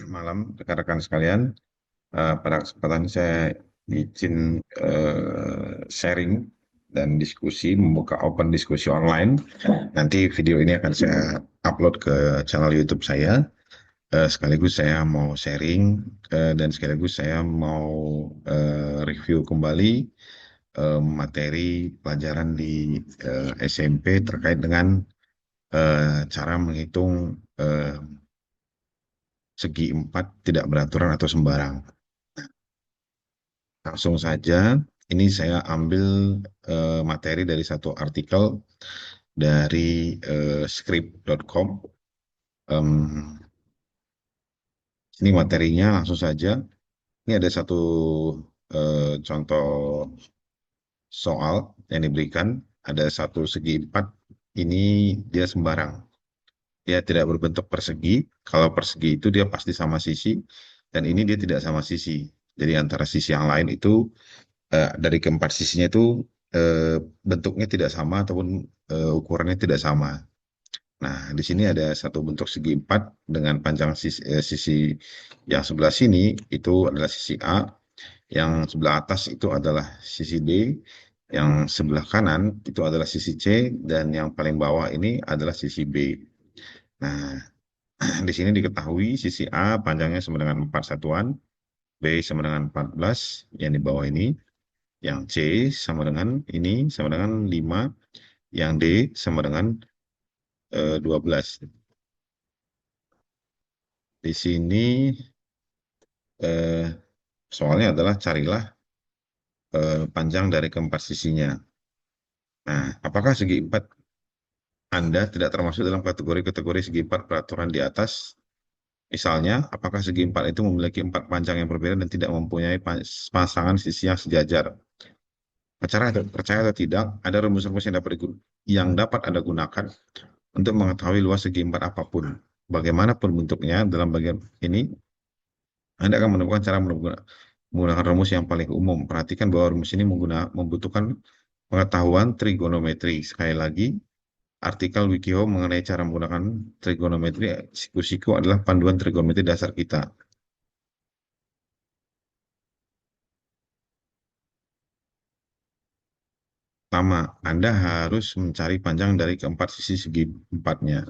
Malam rekan-rekan sekalian. Pada kesempatan ini saya izin sharing dan diskusi, membuka open diskusi online. Nanti video ini akan saya upload ke channel YouTube saya. Sekaligus saya mau sharing dan sekaligus saya mau review kembali materi pelajaran di SMP terkait dengan cara menghitung eh, segi empat tidak beraturan atau sembarang. Langsung saja, ini saya ambil materi dari satu artikel dari script.com. Em, ini materinya langsung saja. Ini ada satu contoh soal yang diberikan. Ada satu segi empat, ini dia sembarang. Dia tidak berbentuk persegi. Kalau persegi itu dia pasti sama sisi, dan ini dia tidak sama sisi. Jadi antara sisi yang lain itu dari keempat sisinya itu eh, bentuknya tidak sama ataupun ukurannya tidak sama. Nah, di sini ada satu bentuk segi empat dengan panjang sisi yang sebelah sini itu adalah sisi A, yang sebelah atas itu adalah sisi D, yang sebelah kanan itu adalah sisi C, dan yang paling bawah ini adalah sisi B. Nah, di sini diketahui sisi A panjangnya sama dengan 4 satuan, B sama dengan 14 yang di bawah ini. Yang C sama dengan ini sama dengan 5, yang D sama dengan 12. Di sini eh, soalnya adalah carilah panjang dari keempat sisinya. Nah, apakah segi empat Anda tidak termasuk dalam kategori-kategori segi empat peraturan di atas? Misalnya, apakah segi empat itu memiliki empat panjang yang berbeda dan tidak mempunyai pasangan sisi yang sejajar? Percaya atau tidak, ada rumus-rumus yang dapat Anda gunakan untuk mengetahui luas segi empat apapun. Bagaimanapun bentuknya, dalam bagian ini, Anda akan menemukan cara menggunakan rumus yang paling umum. Perhatikan bahwa rumus ini membutuhkan pengetahuan trigonometri. Sekali lagi, artikel WikiHow mengenai cara menggunakan trigonometri, siku-siku adalah panduan trigonometri dasar kita. Pertama, Anda harus mencari panjang dari keempat sisi segi empatnya.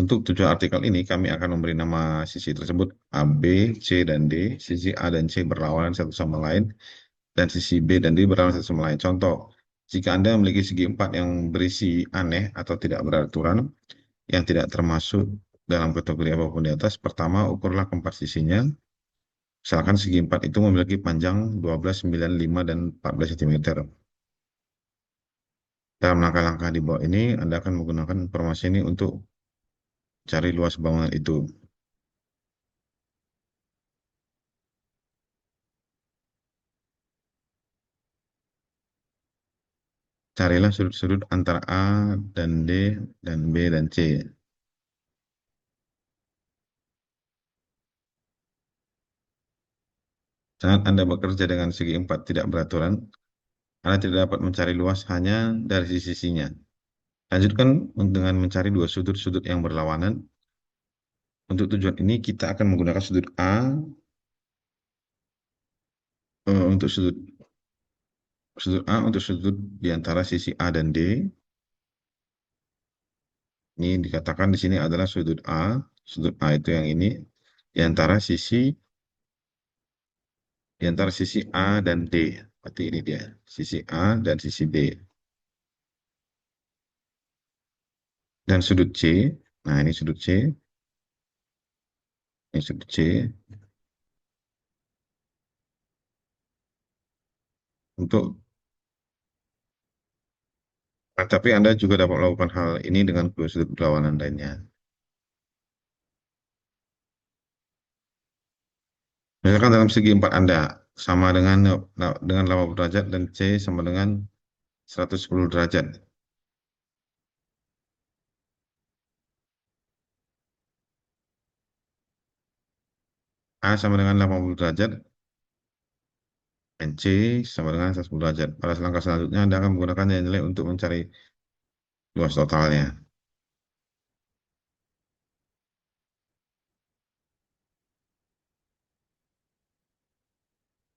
Untuk tujuan artikel ini, kami akan memberi nama sisi tersebut A, B, C, dan D. Sisi A dan C berlawanan satu sama lain, dan sisi B dan D berlawanan satu sama lain. Contoh, jika Anda memiliki segi empat yang berisi aneh atau tidak beraturan, yang tidak termasuk dalam kategori apapun di atas, pertama, ukurlah keempat sisinya. Misalkan segi empat itu memiliki panjang 12, 9, 5, dan 14 cm. Dalam langkah-langkah di bawah ini, Anda akan menggunakan informasi ini untuk cari luas bangunan itu. Carilah sudut-sudut antara A dan D dan B dan C. Saat Anda bekerja dengan segi empat tidak beraturan, Anda tidak dapat mencari luas hanya dari sisi-sisinya. Lanjutkan dengan mencari dua sudut-sudut yang berlawanan. Untuk tujuan ini, kita akan menggunakan sudut A untuk sudut A untuk sudut di antara sisi A dan D. Ini dikatakan di sini adalah sudut A. Sudut A itu yang ini di antara sisi A dan D. Berarti ini dia, sisi A dan sisi D. Dan sudut C, nah ini sudut C, ini sudut C. Untuk, tapi Anda juga dapat melakukan hal ini dengan dua sudut berlawanan lainnya. Misalkan dalam segi empat Anda sama dengan 80 derajat dan C sama dengan 110 derajat. A sama dengan 80 derajat dan C sama dengan 110 derajat. Pada langkah selanjutnya Anda akan menggunakan nilai untuk mencari luas totalnya.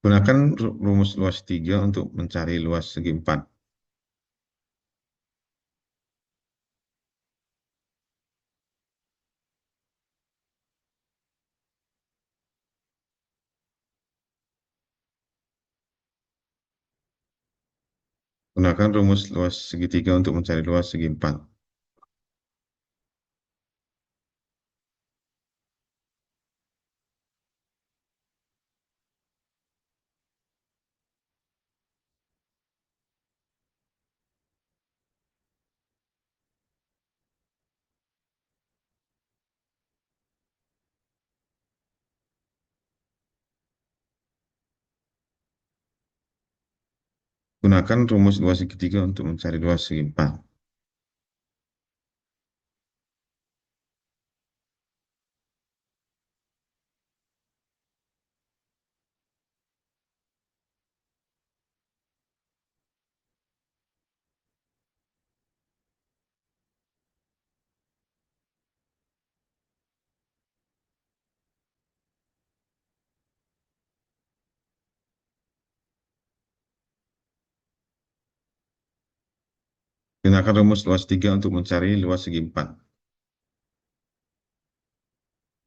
Gunakan rumus luas 3 untuk mencari luas segi 4. Gunakan rumus luas segitiga untuk mencari luas segi 4. Gunakan rumus luas segitiga untuk mencari luas segi 4. Gunakan rumus luas 3 untuk mencari luas segi 4.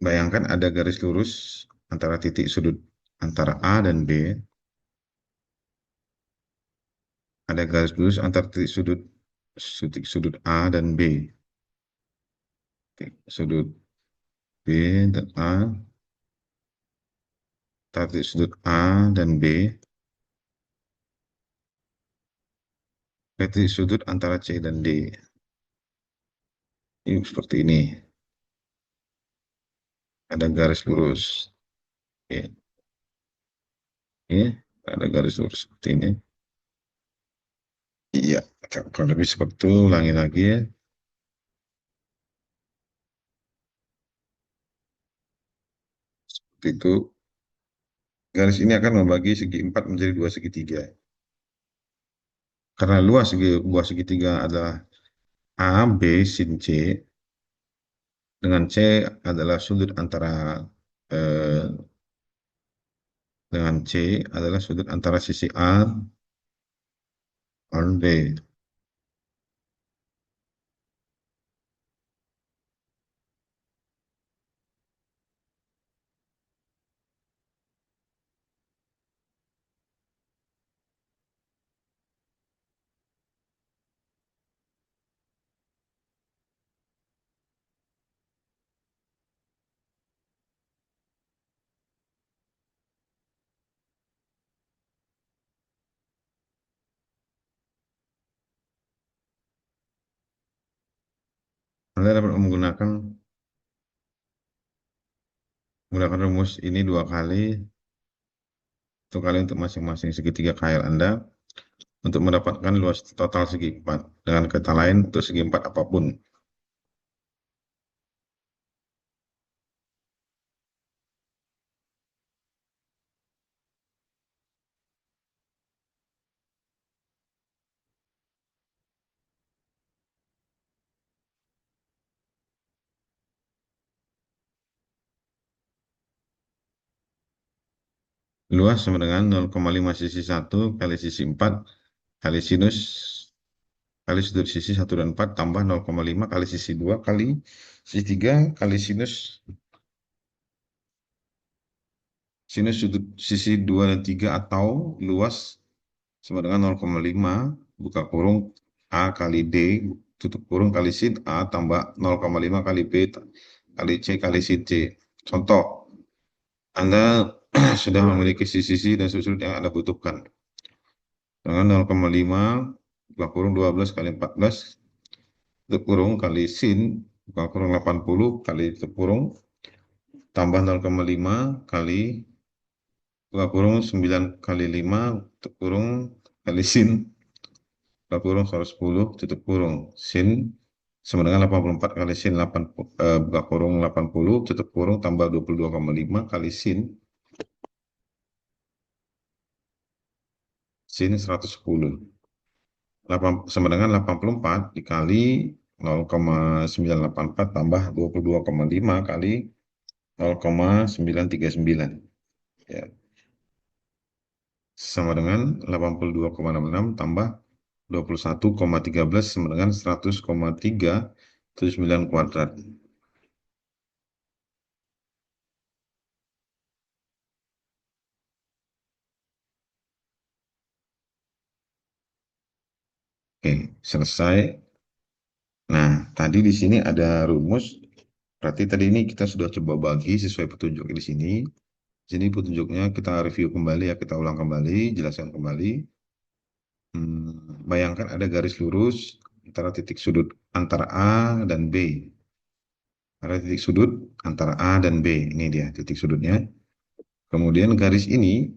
Bayangkan ada garis lurus antara titik sudut antara A dan B. Ada garis lurus antara titik sudut A dan B. Titik sudut B dan A. Titik sudut A dan B. Titik sudut antara C dan D. Ini seperti ini. Ada garis lurus. Oke. Ini ada garis lurus seperti ini. Iya, kalau lebih seperti itu, ulangi lagi ya. Seperti itu. Garis ini akan membagi segi 4 menjadi dua segitiga. Karena luas buah segitiga adalah A, B, sin C, dengan C adalah sudut antara eh, dengan C adalah sudut antara sisi A dan B. Anda dapat menggunakan rumus ini dua kali, satu kali untuk masing-masing segitiga KL Anda, untuk mendapatkan luas total segi 4. Dengan kata lain, untuk segi 4 apapun. Luas sama dengan 0,5 sisi 1 kali sisi 4 kali sinus kali sudut sisi 1 dan 4 tambah 0,5 kali sisi 2 kali sisi 3 kali sinus sinus sudut sisi 2 dan 3, atau luas sama dengan 0,5 buka kurung A kali D tutup kurung kali sin A tambah 0,5 kali B kali C kali sin C. Contoh, Anda sudah memiliki sisi dan sudut yang Anda butuhkan. Dengan 0,5 buka kurung 12 kali 14 tutup kurung kali sin buka kurung 80 kali tutup kurung tambah 0,5 kali buka kurung 9 kali 5 tutup kurung kali sin buka kurung 110 tutup kurung sin sama dengan 84 kali sin 8 buka kurung 80 tutup kurung tambah 22,5 kali sin 110 sama dengan 84 dikali 0,984 tambah 22,5 kali 0,939. Ya. sama dengan 82,66 tambah 21,13 sama dengan 100,379 kuadrat. Oke, selesai. Nah, tadi di sini ada rumus. Berarti tadi ini kita sudah coba bagi sesuai petunjuk di sini. Sini petunjuknya kita review kembali ya, kita ulang kembali, jelaskan kembali. Bayangkan ada garis lurus antara titik sudut antara A dan B. Ada titik sudut antara A dan B. Ini dia titik sudutnya. Kemudian garis ini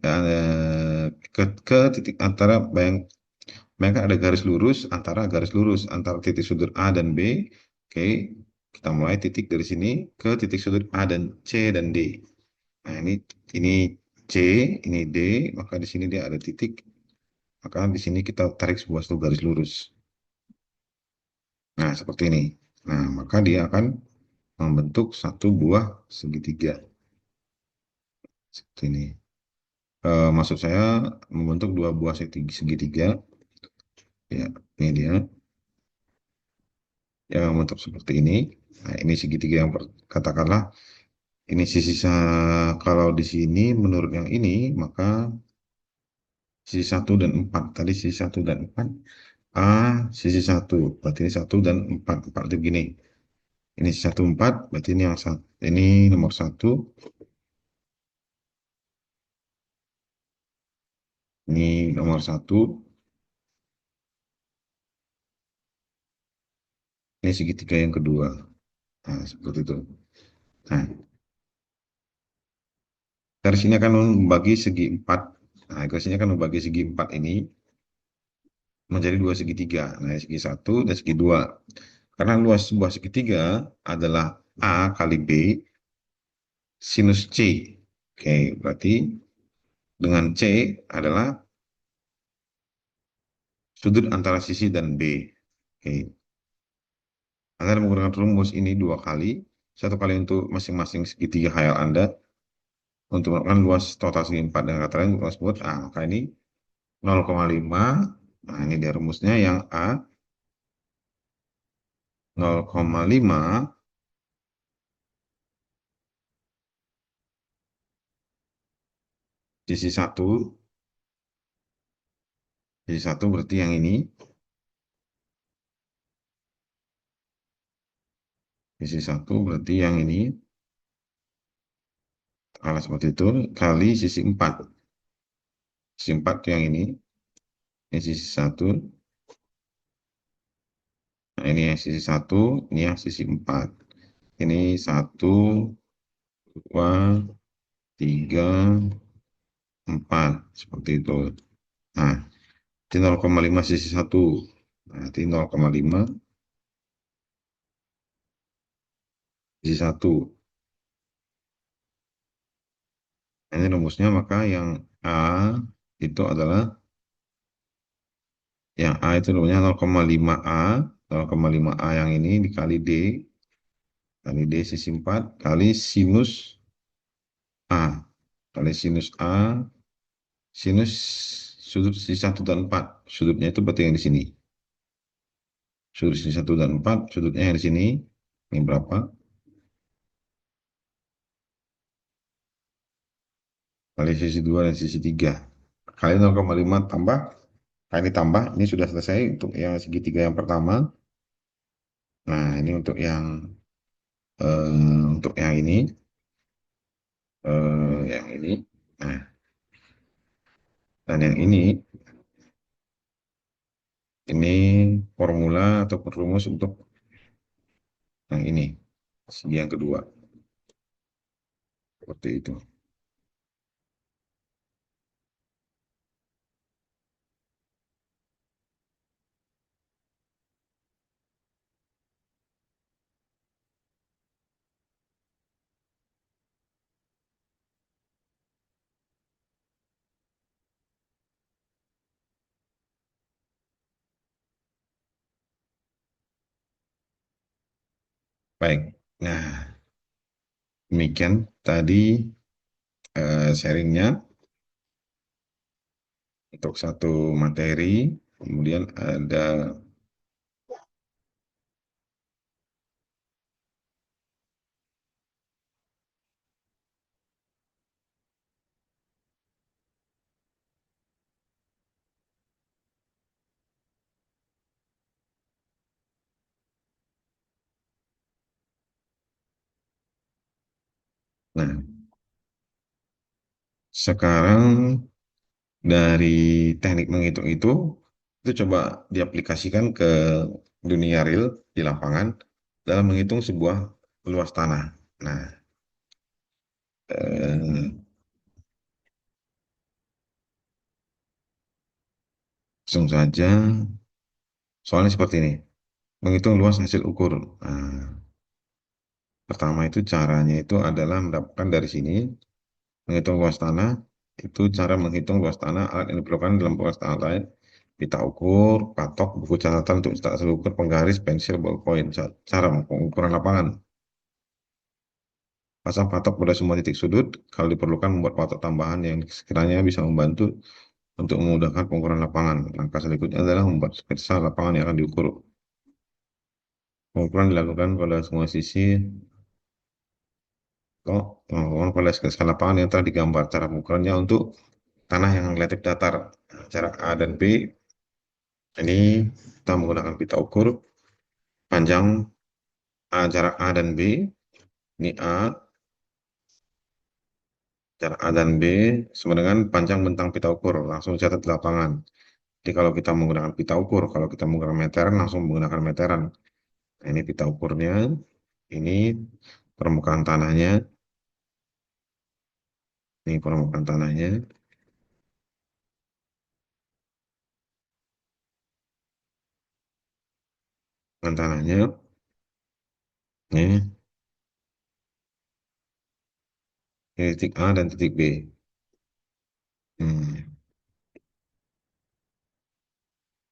ke titik antara bayangkan ada garis lurus antara titik sudut A dan B. Oke, kita mulai titik dari sini ke titik sudut A dan C dan D. Nah, ini C, ini D, maka di sini dia ada titik. Maka di sini kita tarik sebuah satu garis lurus. Nah, seperti ini. Nah, maka dia akan membentuk satu buah segitiga. Seperti ini. Maksud saya membentuk dua buah segitiga. Ya, ini dia. Yang membentuk seperti ini. Nah, ini segitiga yang katakanlah ini kalau di sini menurut yang ini maka sisi satu dan 4 tadi sisi satu dan 4 A sisi satu berarti ini satu dan 4 4 itu begini. Ini sisi satu 4 berarti ini yang satu ini nomor satu, ini nomor satu, ini segitiga yang kedua. Nah, seperti itu. Nah, garis ini akan membagi segi empat. Nah, garis ini akan membagi segi empat ini menjadi dua segitiga. Nah, segi satu dan segi dua. Karena luas sebuah segitiga adalah A kali B sinus C. Oke, berarti dengan C adalah sudut antara sisi dan B. Oke, Anda menggunakan rumus ini dua kali. Satu kali untuk masing-masing segitiga khayal Anda. Untuk melakukan luas total segi empat dan kata lain luas buat A. Maka ini 0,5. Nah, ini dia rumusnya yang A 0,5 sisi satu, sisi satu berarti yang ini, sisi satu berarti yang ini, kalau seperti itu, kali sisi empat. Sisi empat itu yang ini sisi satu, nah ini yang sisi satu, ini yang sisi empat. Ini satu, dua, tiga, empat, seperti itu. Nah, di 0,5 sisi satu, nanti 0,5 sisi satu. Ini rumusnya maka yang A itu adalah yang A itu rumusnya 0,5A, 0,5A yang ini dikali D, kali D sisi 4, kali sinus A, kali sinus A, sinus sudut sisi 1 dan 4. Sudutnya itu berarti yang di sini. Sudut sisi 1 dan 4, sudutnya yang di sini. Ini berapa? Kali sisi 2 dan sisi 3. Kali 0,5 tambah, kali tambah, ini sudah selesai untuk yang segitiga yang pertama. Nah, ini untuk yang ini. Nah, dan yang ini formula atau rumus untuk yang ini, segi yang kedua. Seperti itu. Baik. Nah, demikian tadi sharingnya. untuk satu materi, kemudian ada, nah sekarang dari teknik menghitung itu coba diaplikasikan ke dunia real di lapangan dalam menghitung sebuah luas tanah. Nah, langsung saja, soalnya seperti ini, menghitung luas hasil ukur. Nah, pertama itu caranya itu adalah mendapatkan dari sini, menghitung luas tanah, itu cara menghitung luas tanah, alat yang diperlukan dalam luas tanah lain, pita ukur, patok, buku catatan untuk hasil ukur, penggaris, pensil, ballpoint, cara pengukuran lapangan. Pasang patok pada semua titik sudut, kalau diperlukan membuat patok tambahan yang sekiranya bisa membantu untuk memudahkan pengukuran lapangan. Langkah selanjutnya adalah membuat sketsa lapangan yang akan diukur. Pengukuran dilakukan pada semua sisi, pengukuran pada sketsa lapangan yang telah digambar. Cara pengukurannya untuk tanah yang relatif datar. Jarak A dan B, ini kita menggunakan pita ukur, panjang jarak A dan B, ini A, jarak A dan B sama dengan panjang bentang pita ukur. Langsung catat di lapangan. Jadi kalau kita menggunakan pita ukur, kalau kita menggunakan meteran, langsung menggunakan meteran. Nah, ini pita ukurnya, ini permukaan tanahnya, ini permukaan tanahnya, permukaan tanahnya, ini titik A dan titik B. Hmm.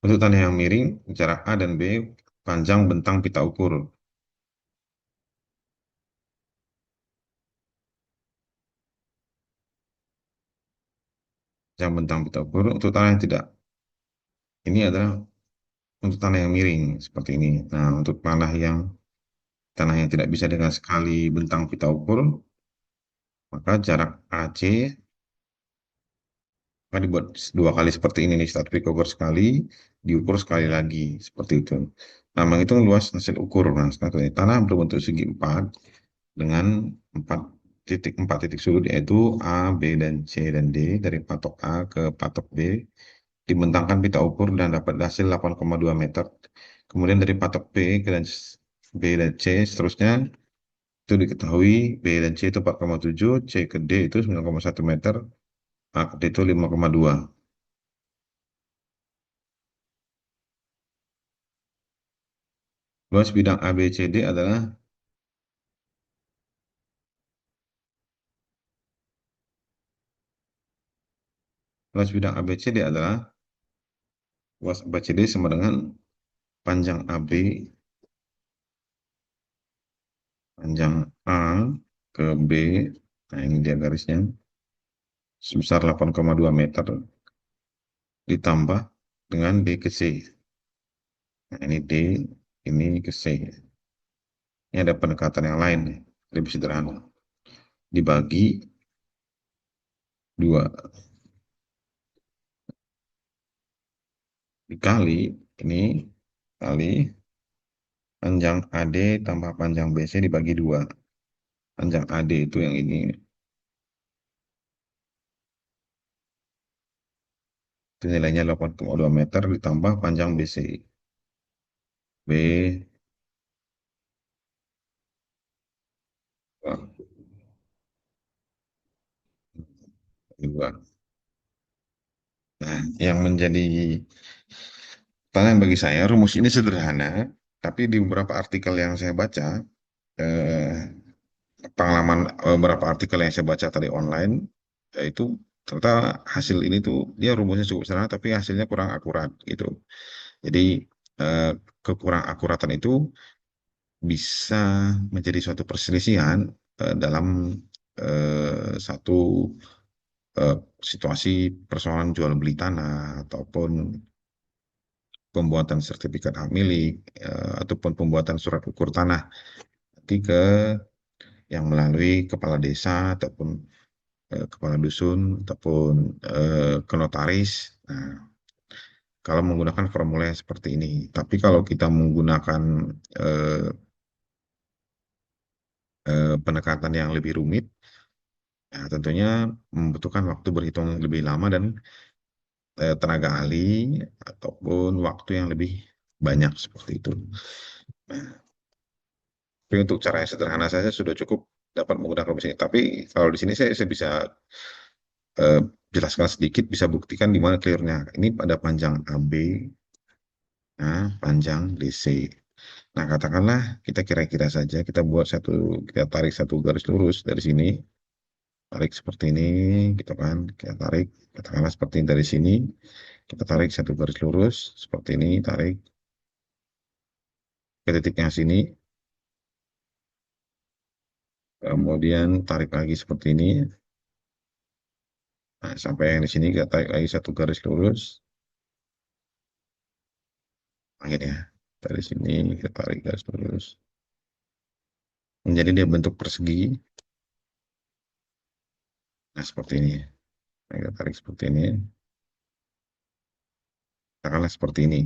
Untuk tanah yang miring, jarak A dan B, panjang bentang pita ukur. Panjang bentang pita ukur, untuk tanah yang tidak, ini adalah untuk tanah yang miring, seperti ini. Nah, untuk tanah yang tidak bisa dengan sekali bentang pita ukur, maka jarak AC akan dibuat dua kali seperti ini nih, satu ukur sekali, diukur sekali lagi, seperti itu. Nah, menghitung luas hasil ukur. Nah, sekarang ini, tanah berbentuk segi empat dengan empat titik sudut yaitu A, B, dan C dan D dari patok A ke patok B dibentangkan pita ukur dan dapat hasil 8,2 meter. Kemudian dari patok B dan C seterusnya itu diketahui B dan C itu 4,7, C ke D itu 9,1 meter, A ke D itu 5,2. Luas bidang ABCD adalah luas bidang ABCD adalah luas ABCD sama dengan panjang AB, panjang A ke B, nah ini dia garisnya, sebesar 8,2 meter ditambah dengan B ke C. Nah ini D, ini ke C. Ini ada pendekatan yang lain, lebih sederhana. Dibagi dua, dikali, ini kali panjang AD tambah panjang BC dibagi dua. Panjang AD itu yang ini, itu nilainya 8,2 meter ditambah panjang BC. B dua. Nah, yang menjadi pertanyaan bagi saya, rumus ini sederhana, tapi di beberapa artikel yang saya baca, eh, pengalaman beberapa artikel yang saya baca tadi online, yaitu ternyata hasil ini tuh dia rumusnya cukup sederhana, tapi hasilnya kurang akurat gitu. Jadi eh, kekurang akuratan itu bisa menjadi suatu perselisihan dalam satu eh, situasi persoalan jual beli tanah ataupun pembuatan sertifikat hak milik ataupun pembuatan surat ukur tanah nanti ke yang melalui kepala desa ataupun kepala dusun ataupun ke notaris. Nah, kalau menggunakan formulir seperti ini. Tapi kalau kita menggunakan eh, pendekatan yang lebih rumit, ya tentunya membutuhkan waktu berhitung lebih lama dan tenaga ahli ataupun waktu yang lebih banyak seperti itu. Nah, tapi untuk cara yang sederhana saja sudah cukup dapat menggunakan mesin. Tapi kalau di sini saya bisa eh, jelaskan sedikit, bisa buktikan di mana clearnya. Ini pada panjang AB, nah, panjang DC. Nah, katakanlah kita kira-kira saja kita buat kita tarik satu garis lurus dari sini, tarik seperti ini, gitu kan? Kita tarik, katakanlah seperti ini dari sini, kita tarik satu garis lurus seperti ini, tarik ke titiknya sini, kemudian tarik lagi seperti ini, nah, sampai yang di sini kita tarik lagi satu garis lurus, angin ya, dari sini kita tarik garis lurus, menjadi dia bentuk persegi, nah seperti ini, nah, kita tarik seperti ini, katakanlah seperti ini.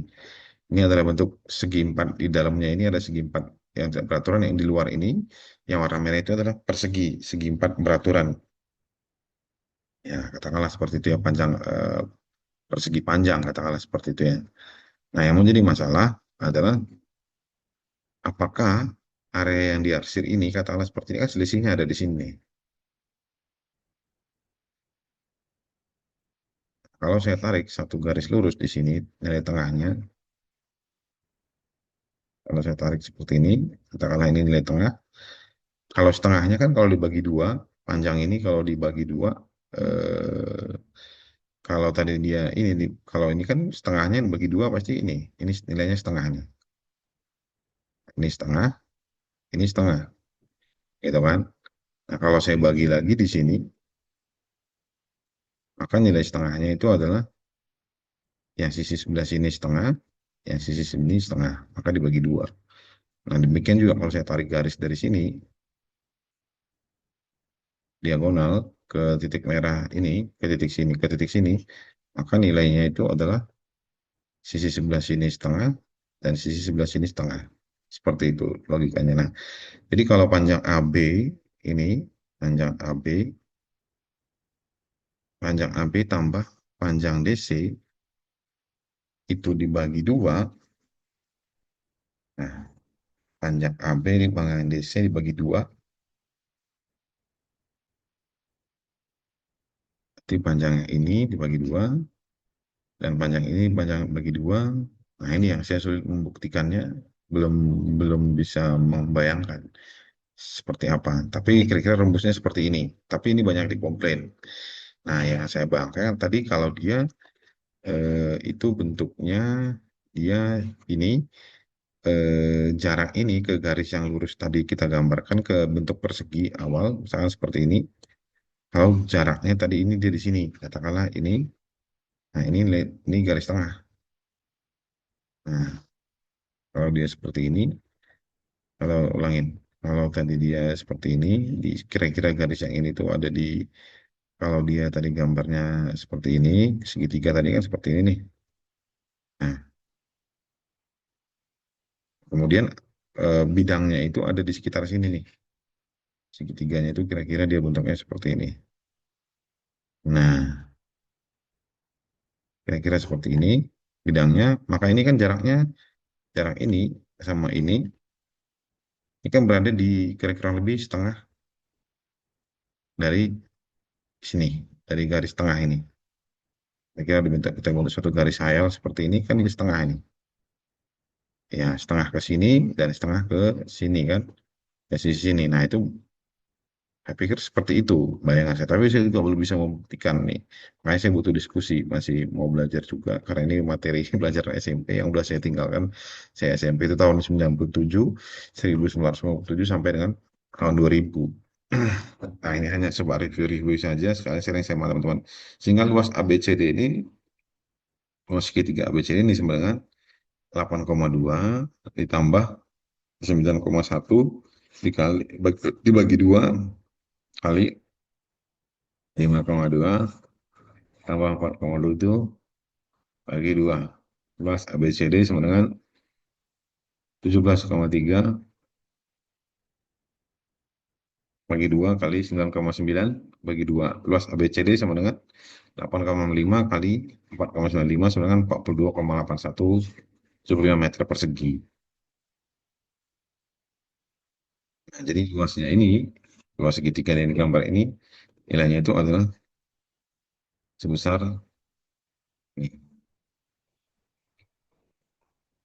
Ini adalah bentuk segi empat, di dalamnya ini ada segi empat yang beraturan, yang di luar ini yang warna merah itu adalah persegi, segi empat beraturan. Ya, katakanlah seperti itu ya, panjang persegi panjang, katakanlah seperti itu ya. Nah, yang menjadi masalah adalah apakah area yang diarsir ini, katakanlah seperti ini, kan selisihnya ada di sini. Kalau saya tarik satu garis lurus di sini, nilai tengahnya, kalau saya tarik seperti ini, katakanlah ini nilai tengah. Kalau setengahnya kan kalau dibagi dua, panjang ini kalau dibagi dua, eh, kalau tadi dia ini, kalau ini kan setengahnya dibagi dua pasti ini nilainya setengahnya. Ini setengah, ini setengah, gitu kan? Nah, kalau saya bagi lagi di sini, maka nilai setengahnya itu adalah yang sisi sebelah sini setengah, yang sisi sini setengah, maka dibagi dua. Nah, demikian juga kalau saya tarik garis dari sini, diagonal ke titik merah ini, ke titik sini, maka nilainya itu adalah sisi sebelah sini setengah dan sisi sebelah sini setengah. Seperti itu logikanya. Nah, jadi kalau panjang AB ini, panjang AB, panjang AB tambah panjang DC itu dibagi dua, nah, panjang AB ini panjang DC dibagi dua, berarti panjang ini dibagi dua, dan panjang ini panjang bagi dua. Nah, ini yang saya sulit membuktikannya, belum belum bisa membayangkan seperti apa. Tapi kira-kira rumusnya seperti ini. Tapi ini banyak dikomplain. Nah, yang saya bayangkan tadi kalau dia itu bentuknya dia ini jarak ini ke garis yang lurus tadi kita gambarkan ke bentuk persegi awal, misalkan seperti ini. Kalau jaraknya tadi ini dia di sini, katakanlah ini, nah ini garis tengah. Nah, kalau dia seperti ini, kalau ulangin, kalau tadi dia seperti ini, di kira-kira garis yang ini tuh ada di, kalau dia tadi gambarnya seperti ini, segitiga tadi kan seperti ini nih. Nah, kemudian bidangnya itu ada di sekitar sini nih. Segitiganya itu kira-kira dia bentuknya seperti ini. Nah, kira-kira seperti ini bidangnya. Maka ini kan jaraknya, jarak ini sama ini kan berada di kira-kira lebih setengah dari sini, dari garis tengah ini. Kira-kira dibentuk kita bentuk suatu garis hayal seperti ini kan ini setengah ini. Ya, setengah ke sini dan setengah ke sini kan, ke sisi sini. Nah, itu saya pikir seperti itu bayangan saya. Tapi saya juga belum bisa membuktikan nih. Makanya saya butuh diskusi, masih mau belajar juga. Karena ini materi belajar SMP yang udah saya tinggalkan. Saya SMP itu tahun 97, 1997 sampai dengan tahun 2000. Nah, ini hanya sebuah review-review saja, sekali sharing sama teman-teman. Sehingga luas ABCD ini, luas segitiga ABCD ini sama dengan 8,2 ditambah 9,1 dibagi 2 kali 5,2 tambah 4,7 bagi 2. Luas ABCD sama dengan 17,3 bagi 2 kali 9,9 bagi 2. Luas ABCD sama dengan 8,5 kali 4,95 sama dengan 42,81 meter persegi. Nah, jadi luasnya ini, luas segitiga dari gambar ini, nilainya itu adalah sebesar nih,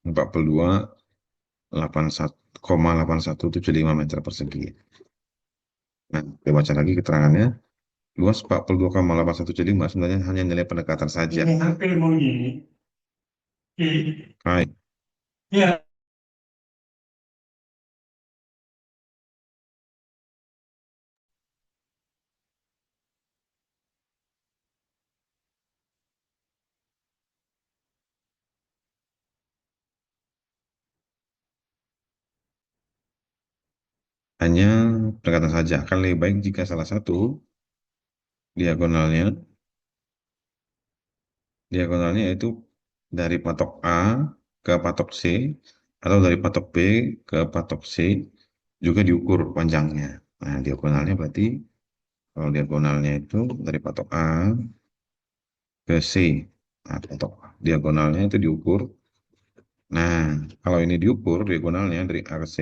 42,8175 meter persegi. Nah, kita baca lagi keterangannya. Luas 42,8175 sebenarnya hanya nilai pendekatan saja. Hai. Iya. Hanya pendekatan saja. Akan lebih baik jika salah satu diagonalnya, diagonalnya itu dari patok A ke patok C atau dari patok B ke patok C juga diukur panjangnya. Nah, diagonalnya berarti kalau diagonalnya itu dari patok A ke C. Nah, patok diagonalnya itu diukur. Nah, kalau ini diukur diagonalnya dari A ke C,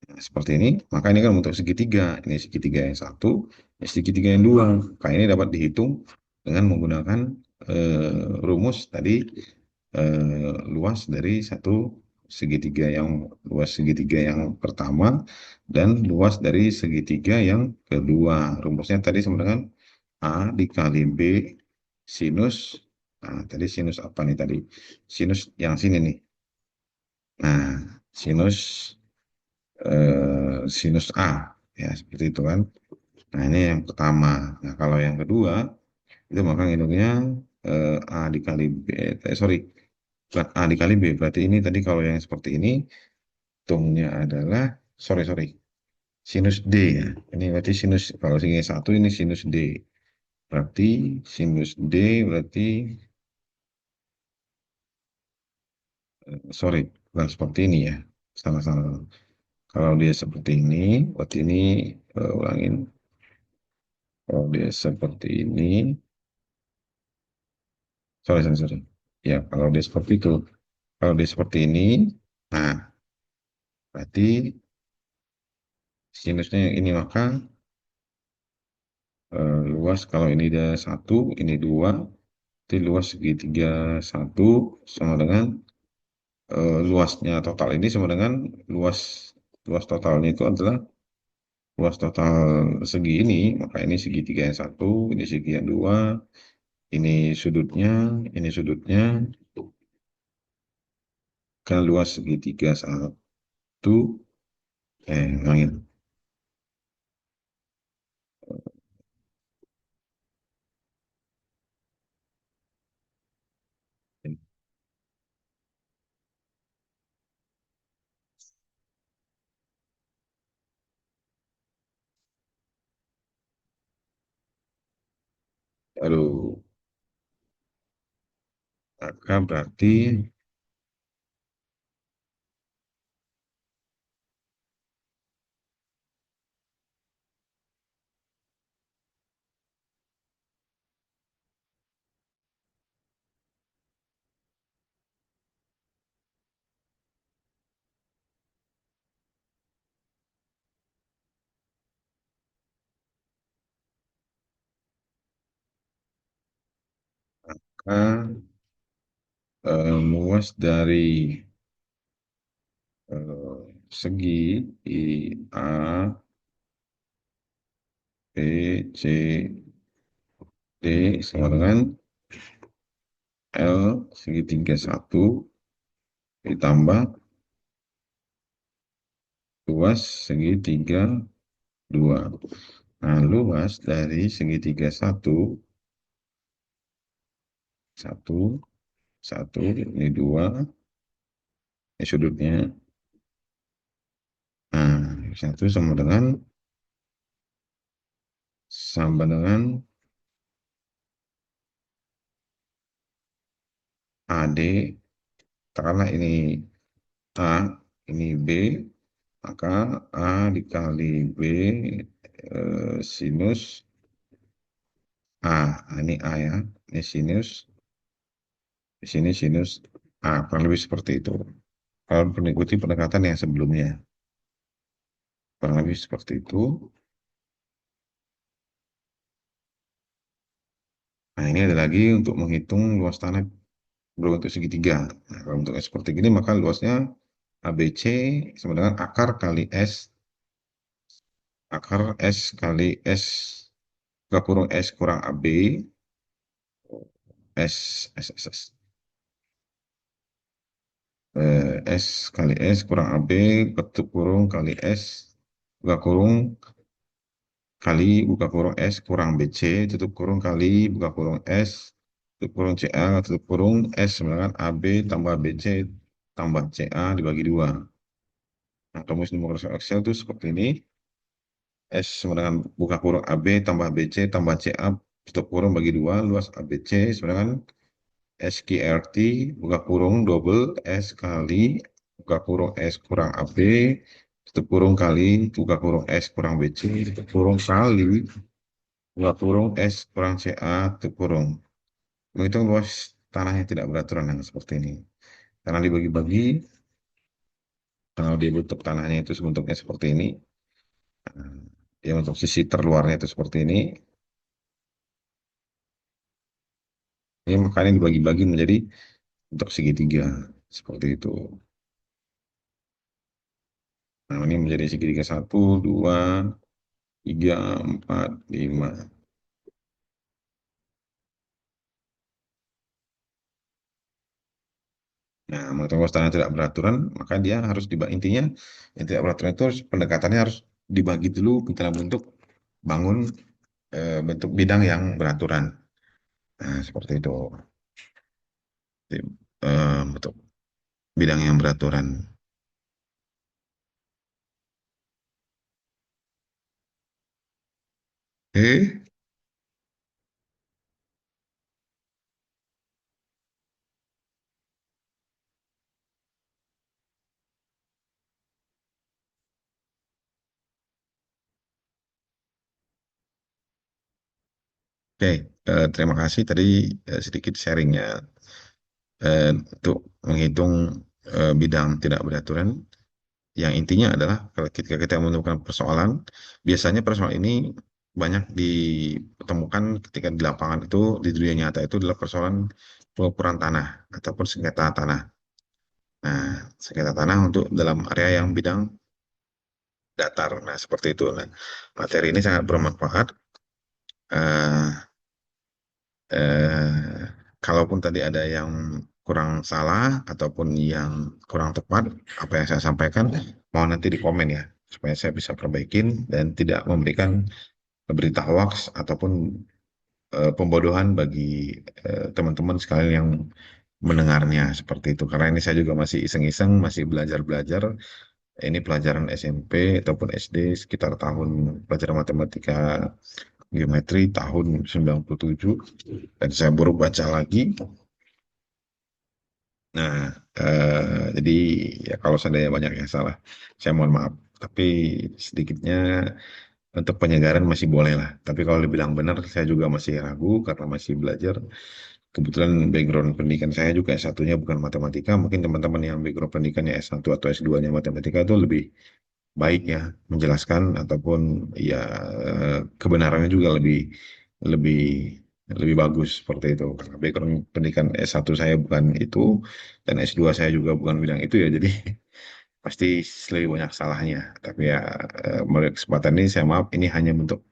nah, seperti ini, maka ini kan untuk segitiga. Ini segitiga yang satu, ini segitiga yang dua. Maka ini dapat dihitung dengan menggunakan rumus tadi, luas dari satu segitiga yang luas segitiga yang pertama dan luas dari segitiga yang kedua. Rumusnya tadi sama dengan A dikali B sinus. Nah, tadi sinus apa nih tadi? Sinus yang sini nih. Nah, sinus sinus A, ya seperti itu kan. Nah, ini yang pertama. Nah, kalau yang kedua itu maka ngitungnya A dikali B, sorry, bukan A dikali B, berarti ini tadi kalau yang seperti ini hitungnya adalah, sorry, sinus D ya. Ini berarti sinus, kalau sini satu ini sinus D, berarti sinus D berarti, sorry, bukan seperti ini ya, salah-salah. Kalau dia seperti ini, berarti ini, ulangin. Kalau dia seperti ini, sorry. Ya, kalau dia seperti itu, kalau dia seperti ini, nah, berarti sinusnya yang ini, maka luas kalau ini dia satu, ini dua, jadi luas segitiga satu sama dengan luasnya total ini sama dengan luas luas totalnya itu adalah luas total segi ini, maka ini segitiga yang satu, ini segi yang dua, ini sudutnya, ini sudutnya, kan luas segitiga satu, ngangin. Aduh, maka berarti maka luas dari segi I A B C D sama dengan L segitiga satu ditambah luas segitiga dua. Nah, luas dari segitiga satu, satu, satu, ini dua, ini sudutnya. Nah, satu sama dengan AD, katakanlah ini A, ini B, maka A dikali B sinus A. Nah, ini A ya, ini sinus, di sini sinus A, kurang lebih seperti itu. Kalau mengikuti pendekatan yang sebelumnya, kurang lebih seperti itu. Nah, ini ada lagi untuk menghitung luas tanah berbentuk segitiga. Nah, kalau bentuknya seperti ini, maka luasnya ABC sama dengan akar kali S, akar S kali S, gak kurung S kurang AB, S, S kali S kurang AB, ketuk kurung kali S, buka kurung kali buka kurung S kurang BC, tutup kurung kali buka kurung S, tutup kurung CA, tutup kurung S sama dengan AB tambah BC tambah CA dibagi dua. Nah, rumus numerator Excel itu seperti ini. S sama dengan buka kurung AB tambah BC tambah CA tutup kurung bagi dua, luas ABC sama dengan SQRT buka kurung double S kali buka kurung S kurang AB tutup kurung kali buka kurung S kurang BC tutup kurung kali buka kurung S kurang CA tutup kurung. Menghitung luas tanah yang tidak beraturan yang seperti ini. Karena dibagi-bagi, kalau dia bentuk tanahnya itu bentuknya seperti ini, ya untuk sisi terluarnya itu seperti ini, ya makanya dibagi-bagi menjadi untuk segitiga seperti itu. Nah, ini menjadi segitiga satu, dua, tiga, empat, lima. Nah, mengetahui luas tanah yang tidak beraturan, maka dia harus dibagi. Intinya, yang tidak beraturan itu pendekatannya harus dibagi dulu dalam bentuk bangun bentuk bidang yang beraturan. Nah, seperti itu. Bentuk bidang yang beraturan. Eh, oke, terima kasih tadi sedikit sharingnya untuk menghitung bidang tidak beraturan. Yang intinya adalah kalau ketika kita menemukan persoalan, biasanya persoalan ini banyak ditemukan ketika di lapangan itu, di dunia nyata itu adalah persoalan pengukuran tanah ataupun sengketa tanah. Nah, sengketa tanah untuk dalam area yang bidang datar. Nah, seperti itu. Nah, materi ini sangat bermanfaat. Eh, eh, Kalaupun tadi ada yang kurang salah ataupun yang kurang tepat apa yang saya sampaikan, mau nanti di komen ya, supaya saya bisa perbaikin dan tidak memberikan berita hoax ataupun pembodohan bagi teman-teman sekalian yang mendengarnya seperti itu. Karena ini saya juga masih iseng-iseng, masih belajar-belajar. Ini pelajaran SMP ataupun SD sekitar tahun pelajaran matematika geometri tahun 97 dan saya baru baca lagi. Nah, jadi ya kalau seandainya banyak yang salah, saya mohon maaf. Tapi sedikitnya untuk penyegaran masih boleh lah. Tapi kalau dibilang benar, saya juga masih ragu karena masih belajar. Kebetulan background pendidikan saya juga S1-nya bukan matematika. Mungkin teman-teman yang background pendidikannya S1 atau S2-nya matematika itu lebih baik ya menjelaskan ataupun ya kebenarannya juga lebih lebih lebih bagus seperti itu. Karena background pendidikan S1 saya bukan itu dan S2 saya juga bukan bidang itu ya. Jadi pasti lebih banyak salahnya. Tapi ya melalui kesempatan ini saya maaf ini hanya bentuk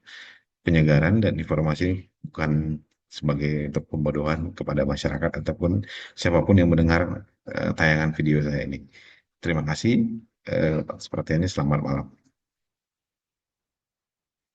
penyegaran dan informasi bukan sebagai untuk pembodohan kepada masyarakat ataupun siapapun yang mendengar tayangan video saya ini. Terima kasih. Seperti ini selamat malam.